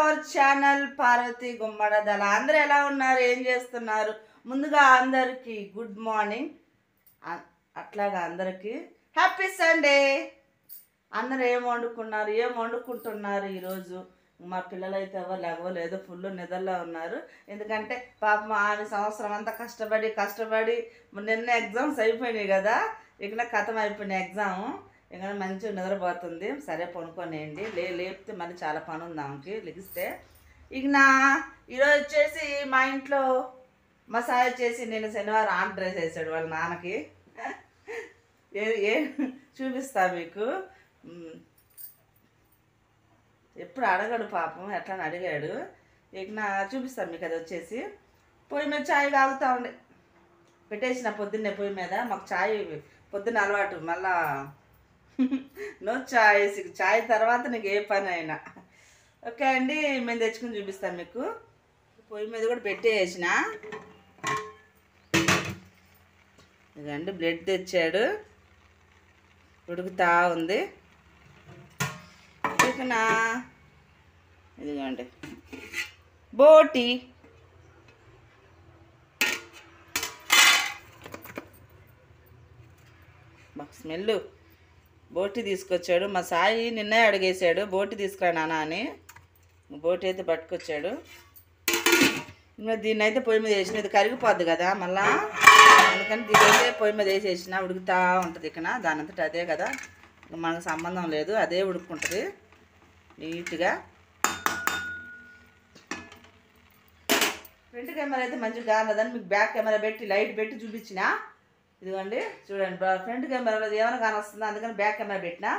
Our channel Parvati Gummadadala. అందరూ ఎలా ఉన్నారు, ఏం చేస్తున్నారు? ముందుగా అందరికీ గుడ్ మార్నింగ్, అట్లాగా అందరికీ హ్యాపీ సండే. అందరూ ఏం వండుకుంటున్నారు ఈరోజు? మా పిల్లలైతే ఎవరు లేవలేదు, ఫుల్ నిద్రలో ఉన్నారు. ఎందుకంటే పాపం ఆమె సంవత్సరం అంతా కష్టపడి నిన్న ఎగ్జామ్స్ అయిపోయినాయి కదా, ఇక కథం అయిపోయినాయి ఎగ్జాము. ఇక మంచిగా నిద్రపోతుంది. సరే పనుకోనేయండి, లేపితే మళ్ళీ చాలా పని ఉంది ఆమెకి లెగిస్తే. ఇక ఈరోజు వచ్చేసి మా ఇంట్లో మసాలా వచ్చేసి నేను శనివారం ఆర్డర్ వేసేసాడు వాళ్ళ నాన్నకి. ఏ చూపిస్తా మీకు. ఎప్పుడు అడగడు పాపం, ఎట్లా అడిగాడు. ఇక చూపిస్తాను మీకు. అది వచ్చేసి పొయ్యి మీద ఛాయ్ తాగుతూ ఉండే పెట్టేసిన పొద్దున్నే పొయ్యి మీద. మాకు ఛాయ్ పొద్దున్న అలవాటు, మళ్ళా నో ఛాయ్ తర్వాత నీకు ఏ పని అయినా. ఓకే అండి, మేము తెచ్చుకుని చూపిస్తాను మీకు. పొయ్యి మీద కూడా పెట్టేసిన. ఇదండి బ్రెడ్ తెచ్చాడు, ఉడుకుతా ఉంది. ఇదిగోండి బోటి, స్మెల్. బోటి తీసుకొచ్చాడు మా సాయి. నిన్నే అడిగేశాడు బోటి తీసుకురా నాన్న అని. బోటి అయితే పట్టుకొచ్చాడు. ఇంకా దీన్ని అయితే పొయ్యి మీద వేసిన, ఇది కరిగిపోద్ది కదా మళ్ళా, అందుకని దీని అయితే పొయ్యి మీద వేసేసిన. ఉడుకుతూ ఉంటుంది. ఇక్కడ దాని అంతటా అదే కదా, మనకు సంబంధం లేదు, అదే ఉడుకుంటుంది నీట్గా. ఫ్రంట్ కెమెరా అయితే మంచిగా కానదని మీకు బ్యాక్ కెమెరా పెట్టి లైట్ పెట్టి చూపించిన. ఇదిగోండి చూడండి, ఫ్రంట్ కెమెరాలో ఏమైనా కానొస్తుందో, అందుకని బ్యాక్ కెమెరా పెట్టినా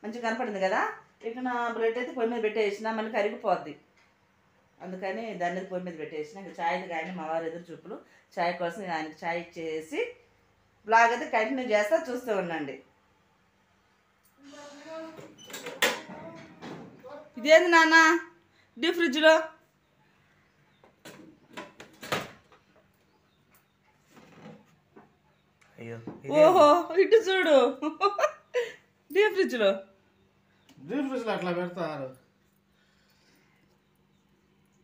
మంచిగా కనపడింది కదా. ఇక నా బ్రెడ్ అయితే పొయ్యి మీద పెట్టేసిన, మళ్ళీ కరిగిపోద్ది, అందుకని దాని మీద పొయ్యి మీద పెట్టేసిన. ఇంకా ఛాయ్ది కానీ మా వారు ఎదురు చూపులు. ఛాయ్ కోసం ఆయనకి ఛాయ్ ఇచ్చేసి బ్లాగ్ అయితే కంటిన్యూ చేస్తా, చూస్తూ ఉండండి. ఇదేంది నాన్న డీప్ ఫ్రిడ్జ్లో? ఓహో ఇటు చూడు, డీప్ ఫ్రిడ్జ్లో అట్లా పెడతారు.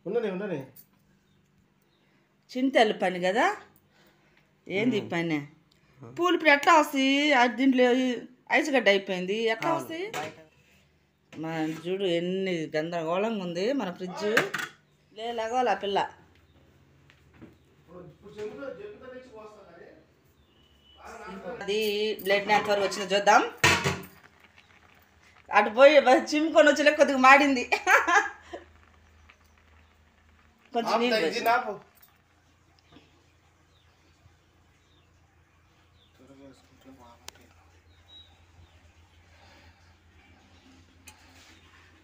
ఉండని చింతలు పని కదా. ఏంది పని? పూలు ఇప్పుడు ఎట్లా వస్తాయి? దీంట్లో ఐస్ గడ్డ అయిపోయింది, ఎట్లా వస్తాయి? మన చూడు ఎన్ని గందరగోళంగా ఉంది మన ఫ్రిడ్జ్. లేగోలా పిల్ల. అది బ్లడ్ నెట్ వరకు వచ్చింది, చూద్దాం. అటు పోయి చిమ్ముకొని వచ్చే కొద్దిగా మాడింది. కొంచెం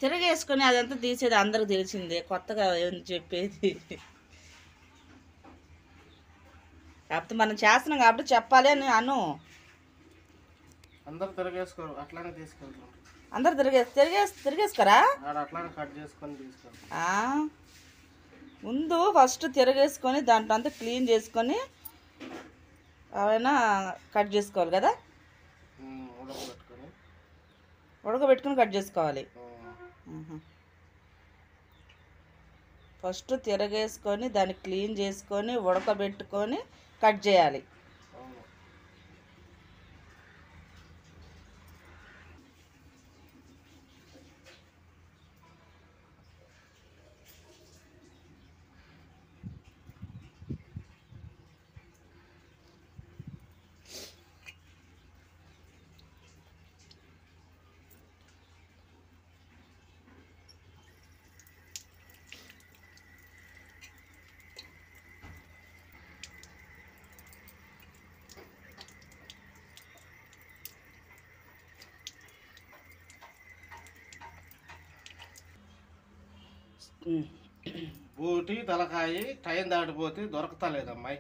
తిరగేసుకొని అదంతా తీసేది అందరికి తెలిసిందే, కొత్తగా ఏం చెప్పేది. కాకపోతే మనం చేస్తున్నాం కాబట్టి చెప్పాలి అని అను. అందరు తిరగేసుకోరు, అట్లానే తీసుకెళ్తారు. అందరు తిరిగేసుకోరా? అట్లానే కట్ చేసుకొని తీసుకెళ్తారు. ముందు ఫస్ట్ తిరగేసుకొని దాంట్లో అంతా క్లీన్ చేసుకొని అవైనా కట్ చేసుకోవాలి కదా. ఉడకబెట్టుకొని కట్ చేసుకోవాలి. ఫస్ట్ తిరగేసుకొని దాన్ని క్లీన్ చేసుకొని ఉడకబెట్టుకొని కట్ చేయాలి. బోటి తలకాయ టైం దాటిపోతే దొరకతలేదమ్మాయి,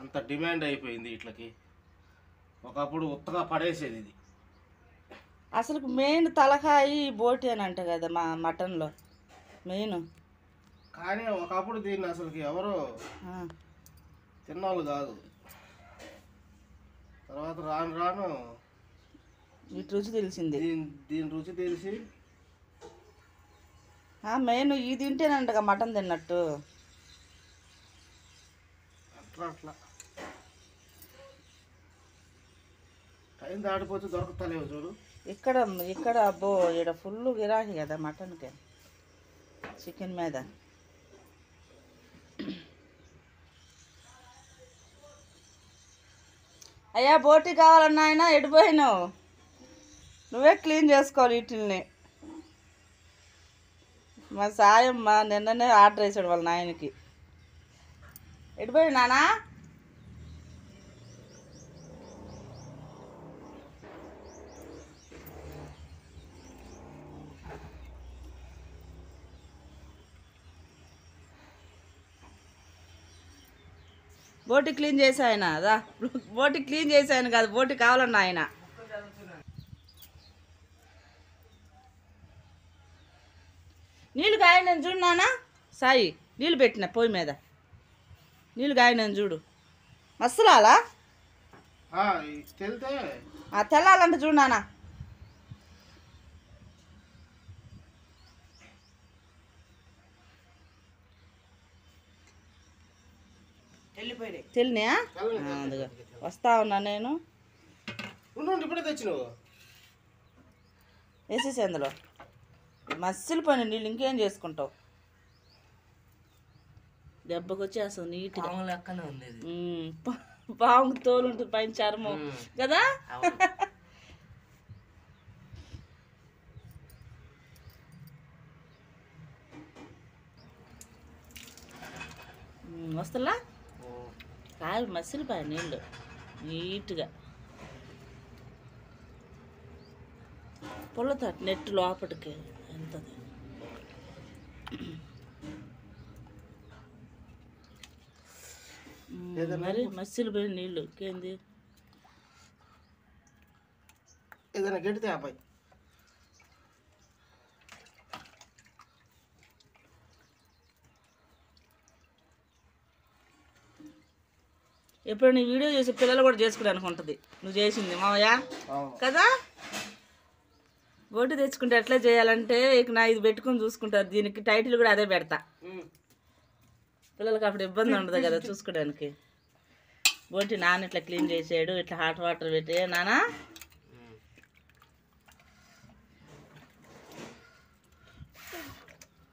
అంత డిమాండ్ అయిపోయింది వీటికి. ఒకప్పుడు ఉత్తగా పడేసేది ఇది. అసలు మెయిన్ తలకాయ బోటి అని అంట కదా మా మటన్లో మెయిన్. కానీ ఒకప్పుడు దీన్ని అసలు ఎవరు తిన్నాళ్ళు కాదు. తర్వాత రాను రాను వీటి రుచి తెలిసింది. దీని రుచి తెలిసి మెయిన్ ఇది తింటేనంటగా మటన్ తిన్నట్టు. అట్లా అట్లా టైం దాటిపోతే దొరకతలేవు చూడు. ఇక్కడ ఇక్కడ అబ్బో ఇక్కడ ఫుల్ గిరాకీ కదా మటన్కి, చికెన్ మీద. అయ్యా బోటి కావాలన్నా ఆయన ఎడిపోయినావు, నువ్వే క్లీన్ చేసుకోవాలి వీటిల్ని. మా సాయమ్మ నిన్ననే ఆర్డర్ వేసాడు వాళ్ళ నాయనకి. ఎడిపోయి నానా బోటి క్లీన్ చేసి ఆయన రా, బోటి క్లీన్ చేసాయను కాదు, బోటి కావాలన్నా ఆయన. నీళ్ళు కాయనని చూడు నాన్న సాయి, నీళ్ళు పెట్టిన పొయ్యి మీద, నీళ్ళు కాయనని చూడు. మసలాలా తెలితే తెల్లాలంటే చూడు నాన్న. తెలినా అందుగా వస్తా ఉన్నా నేను. ఇప్పుడే తెచ్చినావు వేసేసి అందులో మసిలి పని నీళ్ళు ఇంకేం చేసుకుంటావు. దెబ్బకి వచ్చేస్తుంది నీట్గా, లెక్కనే ఉంది. పాము తోలు ఉంటుంది పైన చర్మం కదా. వస్తలా కాదు మసిలిపోయి నీళ్ళు నీట్గా పొల్లతాడు నెట్ లోపలికి ఎంతది. మరి మసిలిపోయి నీళ్ళు ఇంకేంది. ఏదైనా గెడితే అబ్బాయి ఎప్పుడు నీ వీడియో చేసి పిల్లలు కూడా చేసుకోవడానికి ఉంటుంది నువ్వు చేసింది మావయ్య కదా. బోటి తెచ్చుకుంటే ఎట్లా చేయాలంటే ఇక నా ఇది పెట్టుకొని చూసుకుంటారు, దీనికి టైటిల్ కూడా అదే పెడతా. పిల్లలకి అప్పుడు ఇబ్బంది ఉండదు కదా చూసుకోవడానికి. బోటి నాన్న ఇట్లా క్లీన్ చేసాడు, ఇట్లా హాట్ వాటర్ పెట్టి నానా.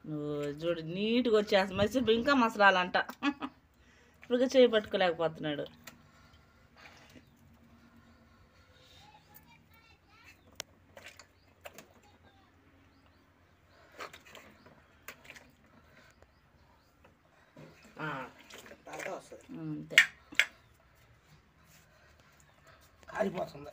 నువ్వు చూడు నీట్గా వచ్చేస్తా, మసిలి ఇంకా మసలాలంట. ఇప్పుడు చేయి పట్టుకోలేకపోతున్నాడు. అంతే కాలిపోతుంది.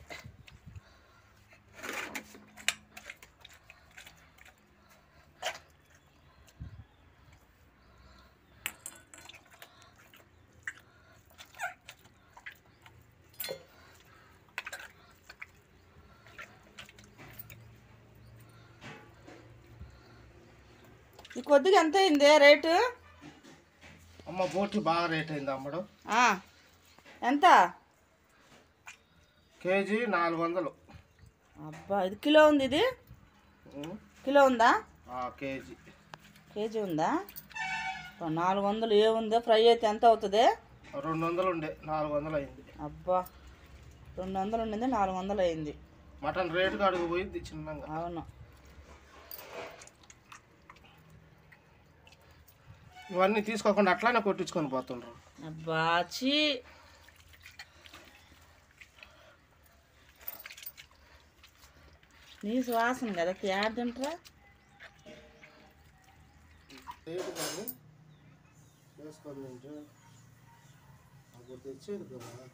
ఈ కొద్దిగా ఎంత అయింది రేటు? అమ్మ బోటి బాగా రేట్ అయింది అమ్మడు. ఎంత? కేజీ 400. అబ్బా ఇది కిలో ఉంది, ఇది కిలో ఉందా? కేజీ కేజీ ఉందా? 400 ఏముందో. ఫ్రై అయితే ఎంత అవుతుంది? 200 ఉండే 400 అయింది. అబ్బా 200 ఉండింది 400 అయింది. మటన్ రేటుగా అడుగు పోయింది చిన్నగా. అవును. ఇవన్నీ తీసుకోకుండా అట్లానే కొట్టించుకొని పోతుండ్రు. అబ్బా చీ, నీ సువాసన కదా తయారు తింటారా. వేసుకొని తింటే అప్పుడు తెచ్చేది కదా.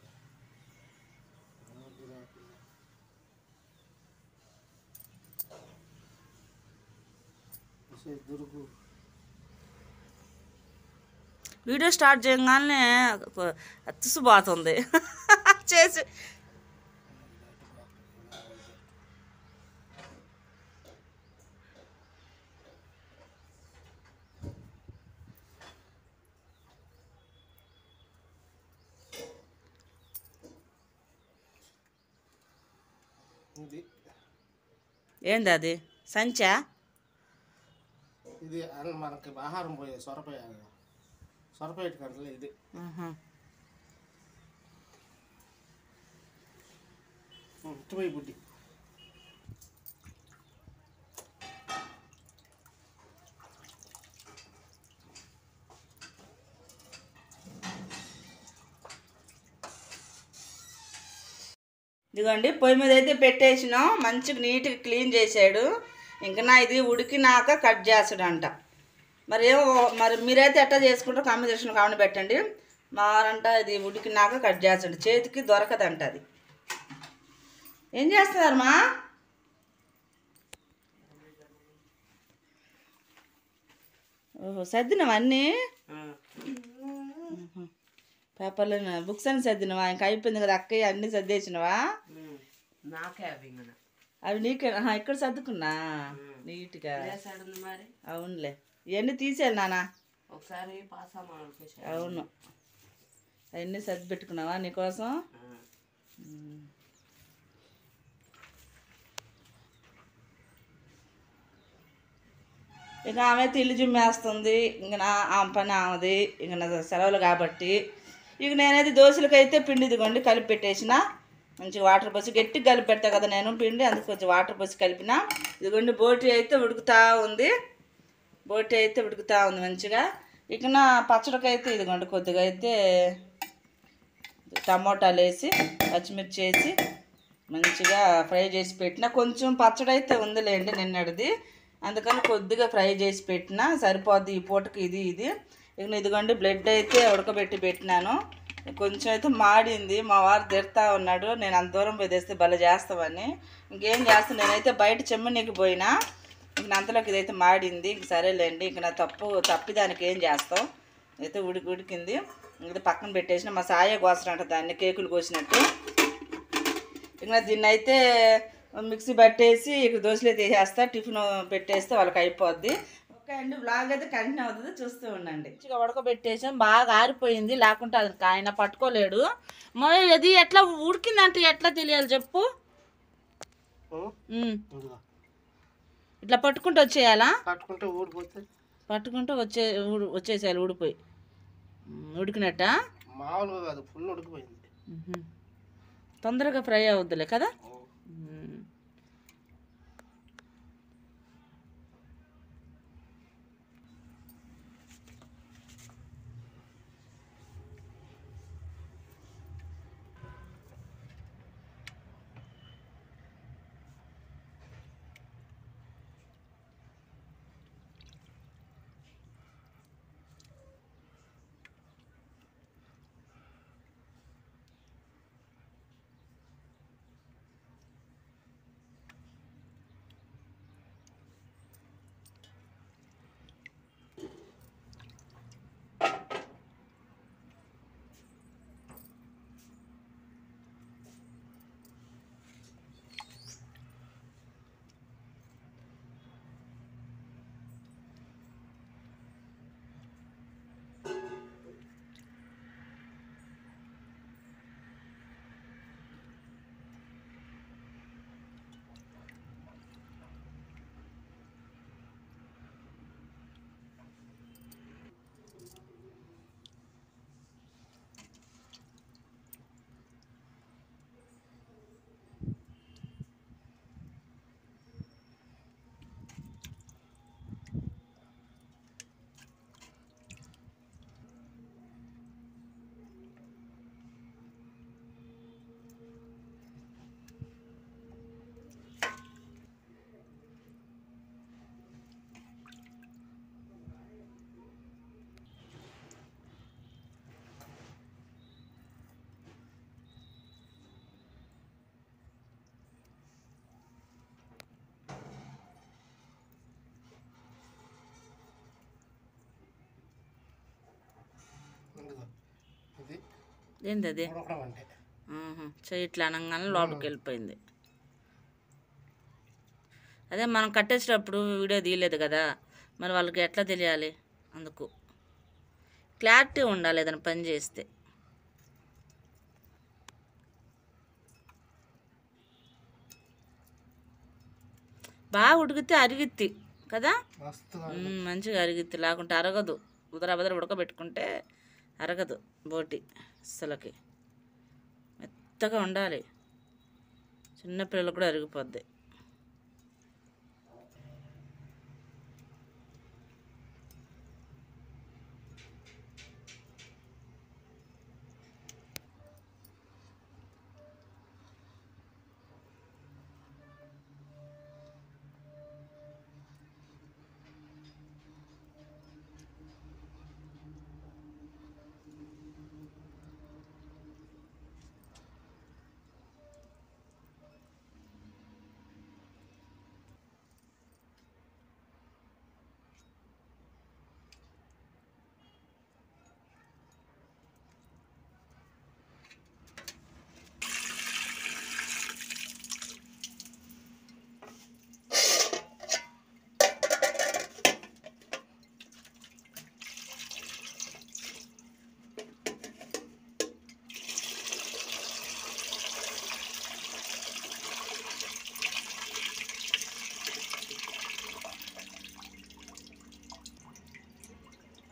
దొరుకు వీడియో స్టార్ట్ చేయగానే అత్తుసుపోతుంది చేసి. ఇది ఏంది అది సంచా? ఇది మనకి ఆహారం పోయే సొరపాయ కంటే ఇది ఇటుపోయి బుడ్డి. ఇదిగోండి పొయ్యి మీద అయితే పెట్టేసినాం, మంచిగా నీట్గా క్లీన్ చేసాడు. ఇంకా నా ఇది ఉడికినాక కట్ చేస్తాడంట. మరి మీరైతే ఎట్లా చేసుకుంటారో కాంబినేషన్ కామని పెట్టండి. మారంట ఇది ఉడికినాక కట్ చేస్తాడు, చేతికి దొరకదంట అది. ఏం చేస్తున్నారు మా? ఓహో సర్దినవా అన్నీ? పేపర్లో బుక్స్ అని సర్దినవా? ఇంకా అయిపోయింది కదా అక్కయ్య, అన్నీ సర్దేసినవా? అవి నీకే ఇక్కడ సర్దుకున్నా నీట్గా. అవునులే, ఇవన్నీ తీసేయాలి నాన్న ఒకసారి. అవును, అవన్నీ సర్ది పెట్టుకున్నావా నీకోసం? ఇక ఆమె ఇల్లు జిమ్మేస్తుంది. ఇంక ఆమె పని ఆమెది. ఇంక నా సెలవులు కాబట్టి ఇక నేనైతే దోశలకైతే పిండి ఇదిగోండి కలిపి పెట్టేసిన. మంచిగా వాటర్ పోసి గట్టిగా కలిపి పెడతా కదా నేను పిండి, అందుకు కొంచెం వాటర్ పోసి కలిపిన. ఇదిగోండి బోటి అయితే ఉడుకుతూ ఉంది. మంచిగా. ఇక నా పచ్చడికైతే ఇదిగోండి కొద్దిగా అయితే టమోటాలు వేసి పచ్చిమిర్చి వేసి మంచిగా ఫ్రై చేసి పెట్టిన. కొంచెం పచ్చడి అయితే ఉందిలేండి నిన్నటిది, అందుకని కొద్దిగా ఫ్రై చేసి పెట్టిన, సరిపోద్ది ఈ పూటకి. ఇది ఇదిగోండి బ్లడ్ అయితే ఉడకబెట్టి పెట్టినాను. కొంచెం అయితే మాడింది, మా వారు తిడతా ఉన్నాడు నేను అంత దూరం పోయి తెస్తే భలే చేస్తామని. ఇంకేం చేస్తాను, నేనైతే బయట చెమ్మనికి పోయినా. ఇంక అంతలోకి ఇదైతే మాడింది. ఇంక సరేలేండి, ఇంక నా తప్పిదానికి ఏం చేస్తాం. అయితే ఉడికింది. ఇంక పక్కన పెట్టేసిన. మా సాయ కోసరంట దాన్ని, కేకులు కోసినట్టు. ఇంకా దీన్ని అయితే మిక్సీ పట్టేసి ఇక దోశలు అయితే వేసేస్తా, టిఫిన్ పెట్టేస్తే వాళ్ళకి అయిపోద్ది. ఓకే అండి, బ్లాగ్ అయితే కంటిన్యూ అవుతుంది, చూస్తూ ఉండండి. మంచిగా ఉడకబెట్టేసాం, బాగా ఆరిపోయింది, లేకుంటే అది ఆయన పట్టుకోలేడు. మరి అది ఎట్లా ఉడికిందంటే ఎట్లా తెలియాలి చెప్పు? ఇట్లా పట్టుకుంటూ వచ్చేయాలా? పట్టుకుంటూ వచ్చేసేయాలి ఊడిపోయి. ఉడికినట్ట మామూలుగా కాదు, ఫుల్ ఉడికిపోయింది. తొందరగా ఫ్రై అవుద్దిలే కదా. ఏంది అది? చెయ్యి ఇట్లా అనగానే లోపలికి వెళ్ళిపోయింది. అదే మనం కట్టేసేటప్పుడు వీడియో తీయలేదు కదా, మరి వాళ్ళకి ఎట్లా తెలియాలి? అందుకు క్లారిటీ ఉండాలి ఏదైనా పని చేస్తే. బాగా ఉడికితే అరిగిద్ది కదా. మంచిగా అరిగిద్ది, లేకుంటే అరగదు. ఉదరబదర ఉడకబెట్టుకుంటే అరగదు బోటి. అస్సలకి మెత్తగా ఉండాలి, చిన్నపిల్లలు కూడా అరిగిపోద్ది.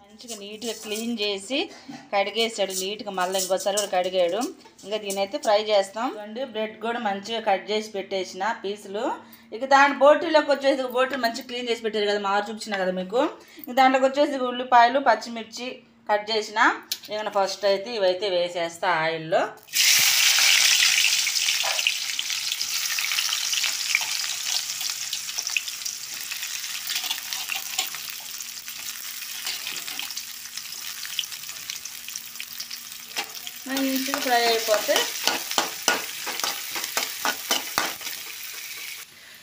మంచిగా నీట్గా క్లీన్ చేసి కడిగేసాడు నీట్గా, మళ్ళీ ఇంకోసారి కూడా కడిగాడు. ఇంకా దీనైతే ఫ్రై చేస్తాం అండి. బ్రెడ్ కూడా మంచిగా కట్ చేసి పెట్టేసిన పీసులు. ఇక దాని బోటీలోకి వచ్చేసి, బోటీ మంచిగా క్లీన్ చేసి పెట్టారు కదా, మారు చూపించిన కదా మీకు. ఇంక దాంట్లోకి వచ్చేసి ఉల్లిపాయలు, పచ్చిమిర్చి కట్ చేసిన. ఇక ఫస్ట్ అయితే ఇవైతే వేసేస్తా ఆయిల్లో. మంచిగా ఫ్రై అయిపోతే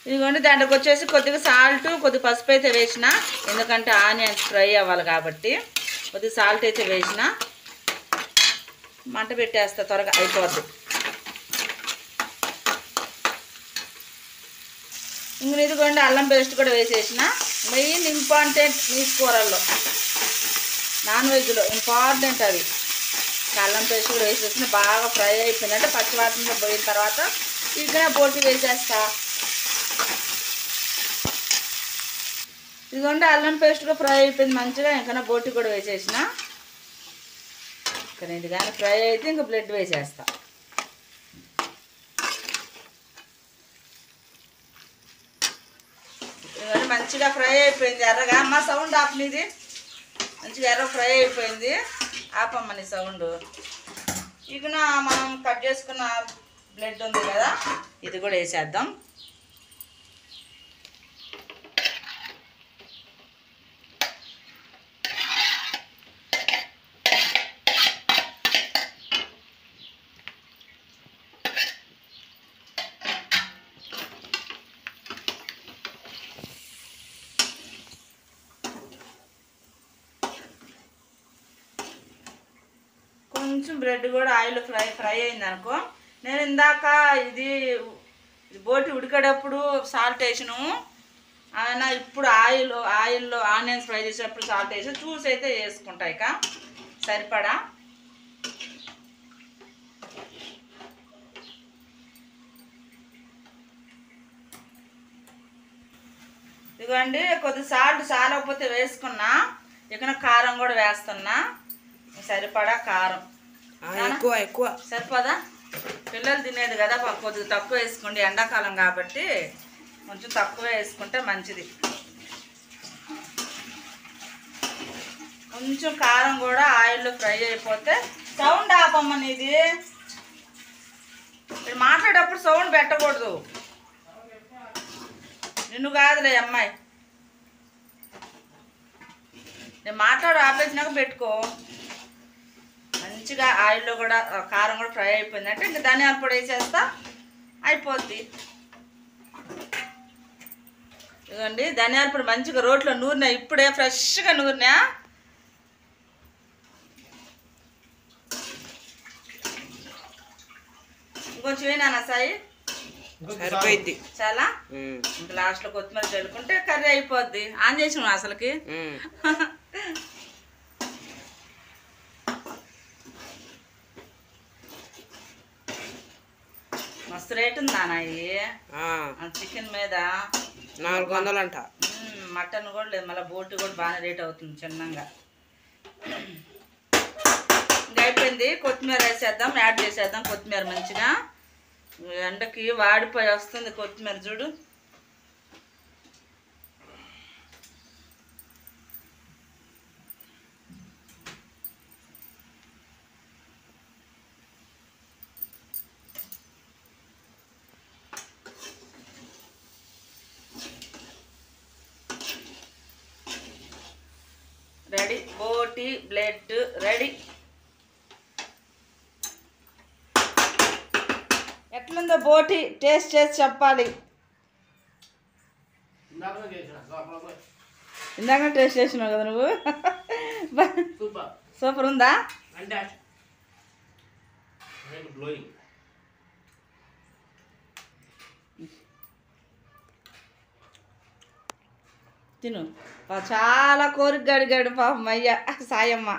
ఇదిగోండి, దాంట్లోకి వచ్చేసి కొద్దిగా సాల్ట్, కొద్దిగా పసుపు అయితే వేసిన, ఎందుకంటే ఆనియన్స్ ఫ్రై అవ్వాలి కాబట్టి. కొద్దిగా సాల్ట్ అయితే వేసిన, మంట పెట్టేస్తా, త్వరగా అయిపోద్ది. ఇంక ఇదిగోండి అల్లం పేస్ట్ కూడా వేసేసిన. మెయిన్ ఇంపార్టెంట్ మీ కూరల్లో, నాన్ వెజ్లో ఇంపార్టెంట్ అది. అల్లం పేస్ట్ కూడా వేసేసిన, బాగా ఫ్రై అయిపోయిందంటే పచ్చివాసనలో పోయిన తర్వాత ఇక బోటి వేసేస్తా. ఇదిగోండి అల్లం పేస్ట్ కూడా ఫ్రై అయిపోయింది మంచిగా. ఇంకా బోటి కూడా వేసేసిన. ఇంకా ఇది కానీ ఫ్రై అయితే ఇంకా బ్లడ్ వేసేస్తా. ఇదిగోండి మంచిగా ఫ్రై అయిపోయింది ఎర్రగా. అమ్మ సౌండ్ ఆపనిది, మంచిగా ఎర్ర ఫ్రై అయిపోయింది, ఆపమ్మని సౌండ్. ఇక మనం కట్ చేసుకున్న బ్లడ్ ఉంది కదా, ఇది కూడా వేసేద్దాం. కొంచెం బ్రెడ్ కూడా ఆయిల్ ఫ్రై అయింది అనుకో. నేను ఇందాక ఇది బోటి ఉడికేటప్పుడు సాల్ట్ వేసిను, ఇప్పుడు ఆయిల్లో ఆనియన్స్ ఫ్రై చేసేటప్పుడు సాల్ట్ వేసి చూసి అయితే వేసుకుంటా ఇక సరిపడా. ఇదిగోండి కొద్ది సాల్ట్ చాలకపోతే వేసుకున్నా. ఇక కారం కూడా వేస్తున్నా, సరిపడా కారం. ఎక్కువ సరిపోదా? పిల్లలు తినేది కదా, కొద్దిగా తక్కువ వేసుకోండి, ఎండాకాలం కాబట్టి కొంచెం తక్కువ వేసుకుంటే మంచిది. కొంచెం కారం కూడా ఆయిల్లో ఫ్రై అయిపోతే. సౌండ్ ఆపమ్మని, ఇది మీరు మాట్లాడేటప్పుడు సౌండ్ పెట్టకూడదు. నిన్ను కాదులే అమ్మాయి, నేను మాట్లాడు ఆపేసినాక పెట్టుకో. మంచిగా ఆయిల్లో కూడా కారం కూడా ఫ్రై అయిపోయిందంటే ఇంకా ధనియాల పొడి వేసేస్తా, అయిపోద్ది. ఇదిగోండి ధనియాల పొడి మంచిగా రోట్లో నూరినా, ఇప్పుడే ఫ్రెష్గా నూరినా. ఇంకొంచెం వేనా సాయి, సరిపోయింది చాలా. ఇంకా లాస్ట్లో కొత్తిమీర చల్లుకుంటే కర్రీ అయిపోద్ది. ఆన్ చేసినావు అసలుకి. మస్తు రేట్ ఉందా నాయి చికెన్ మీద? 400 అంట. మటన్ కూడా లేదు, మళ్ళీ బోటి కూడా బాగానే రేట్ అవుతుంది చిన్నగా. ఇంకా అయిపోయింది. కొత్తిమీర వేసేద్దాం, యాడ్ చేసేద్దాం కొత్తిమీర. మంచిగా ఎండకి వాడిపోయి వస్తుంది కొత్తిమీర చూడు. రెడీ, బోటి బ్లడ్ రెడీ. ఎట్లుందో బోటి టేస్ట్ చేసి చెప్పాలి. ఇందాక టేస్ట్ చేసినావు కదా నువ్వు. సూపర్ ఉందా? తిను. చాలా కోరిక గడిగాడు పాపం అయ్య సాయమ్మ.